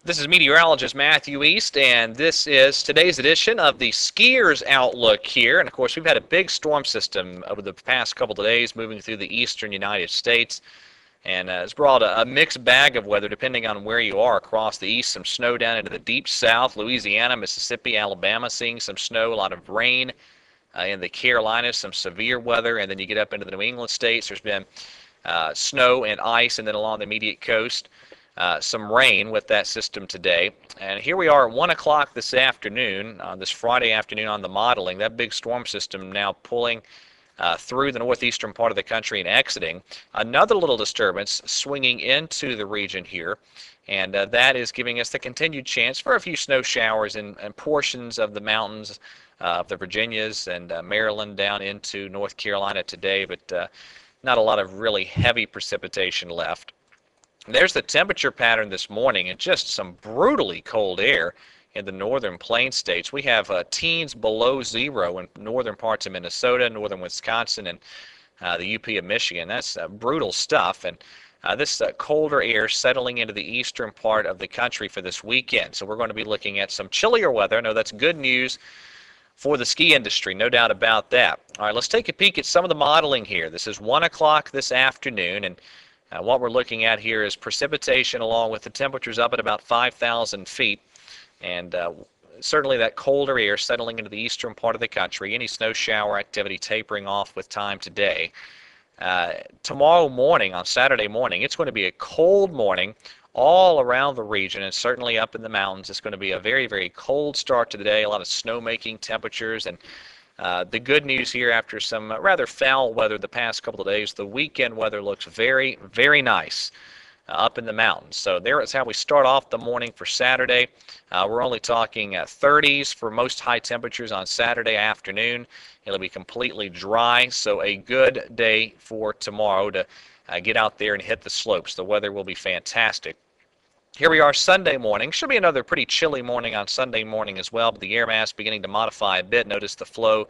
This is Meteorologist Matthew East, and this is today's edition of the Skiers Outlook here. And of course, we've had a big storm system over the past couple of days moving through the eastern United States, and it's brought a mixed bag of weather depending on where you are across the east. Some snow down into the deep south, Louisiana, Mississippi, Alabama, seeing some snow, a lot of rain in the Carolinas, some severe weather, and then you get up into the New England states. There's been snow and ice, and then along the immediate coast. Some rain with that system today. And here we are at 1 o'clock this afternoon, this Friday afternoon on the modeling. That big storm system now pulling through the northeastern part of the country and exiting. Another little disturbance swinging into the region here, and that is giving us the continued chance for a few snow showers in portions of the mountains of the Virginias and Maryland down into North Carolina today, but not a lot of really heavy precipitation left. There's the temperature pattern this morning, and just some brutally cold air in the northern plain states. We have teens below zero in northern parts of Minnesota, northern Wisconsin, and the UP of Michigan. That's brutal stuff, and this colder air settling into the eastern part of the country for this weekend. So we're going to be looking at some chillier weather. I know that's good news for the ski industry, no doubt about that. All right, let's take a peek at some of the modeling here. This is 1 o'clock this afternoon, and what we're looking at here is precipitation along with the temperatures up at about 5,000 feet, and certainly that colder air settling into the eastern part of the country. Any snow shower activity tapering off with time today. Tomorrow morning, on Saturday morning, it's going to be a cold morning all around the region, and certainly up in the mountains. It's going to be a very, very cold start to the day, a lot of snow-making temperatures, and the good news here, after some rather foul weather the past couple of days, the weekend weather looks very, very nice up in the mountains. So there is how we start off the morning for Saturday. We're only talking 30s for most high temperatures on Saturday afternoon. It'll be completely dry, so a good day for tomorrow to get out there and hit the slopes. The weather will be fantastic. Here we are Sunday morning. Should be another pretty chilly morning on Sunday morning as well, but the air mass beginning to modify a bit. Notice the flow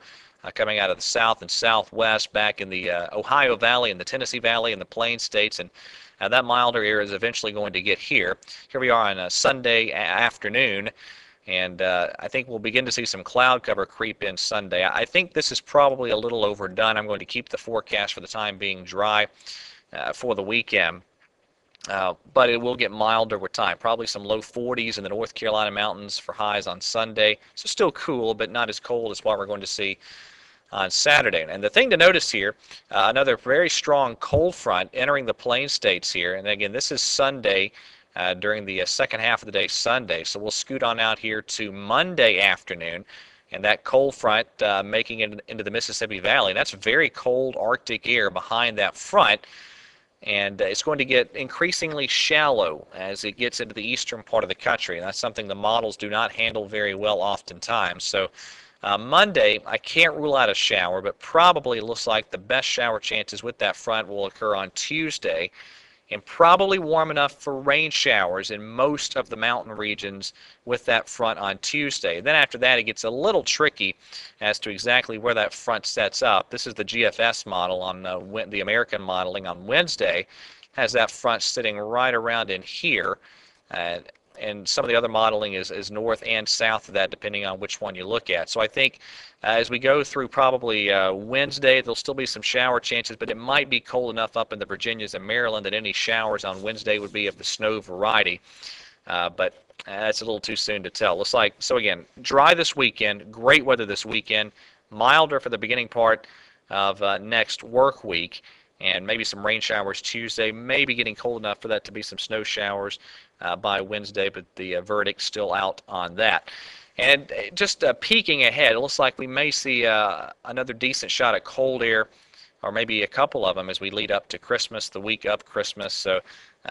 coming out of the south and southwest back in the Ohio Valley and the Tennessee Valley and the Plain States, and that milder air is eventually going to get here. Here we are on a Sunday afternoon, and I think we'll begin to see some cloud cover creep in Sunday. I think this is probably a little overdone. I'm going to keep the forecast for the time being dry for the weekend. But it will get milder with time. Probably some low 40s in the North Carolina mountains for highs on Sunday. So still cool, but not as cold as what we're going to see on Saturday. And the thing to notice here, another very strong cold front entering the plain states here. And again, this is Sunday during the second half of the day Sunday. So we'll scoot on out here to Monday afternoon. And that cold front making it into the Mississippi Valley. That's very cold Arctic air behind that front. And it's going to get increasingly shallow as it gets into the eastern part of the country. And that's something the models do not handle very well oftentimes. So Monday, I can't rule out a shower, but probably looks like the best shower chances with that front will occur on Tuesday, and probably warm enough for rain showers in most of the mountain regions with that front on Tuesday. Then after that, it gets a little tricky as to exactly where that front sets up. This is the GFS model on the American modeling on Wednesday. Has that front sitting right around in here. And some of the other modeling is north and south of that, depending on which one you look at. So I think as we go through probably Wednesday, there'll still be some shower chances, but it might be cold enough up in the Virginias and Maryland that any showers on Wednesday would be of the snow variety. But that's a little too soon to tell. Looks like, so again, dry this weekend, great weather this weekend, milder for the beginning part of next work week, and maybe some rain showers Tuesday, maybe getting cold enough for that to be some snow showers by Wednesday, but the verdict's still out on that. And just peeking ahead, it looks like we may see another decent shot at cold air, or maybe a couple of them as we lead up to Christmas, the week of Christmas. So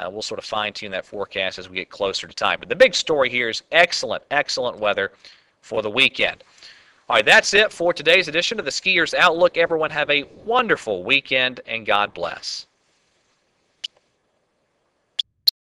we'll sort of fine-tune that forecast as we get closer to time. But the big story here is excellent, excellent weather for the weekend. All right, that's it for today's edition of the Skiers Outlook. Everyone have a wonderful weekend, and God bless.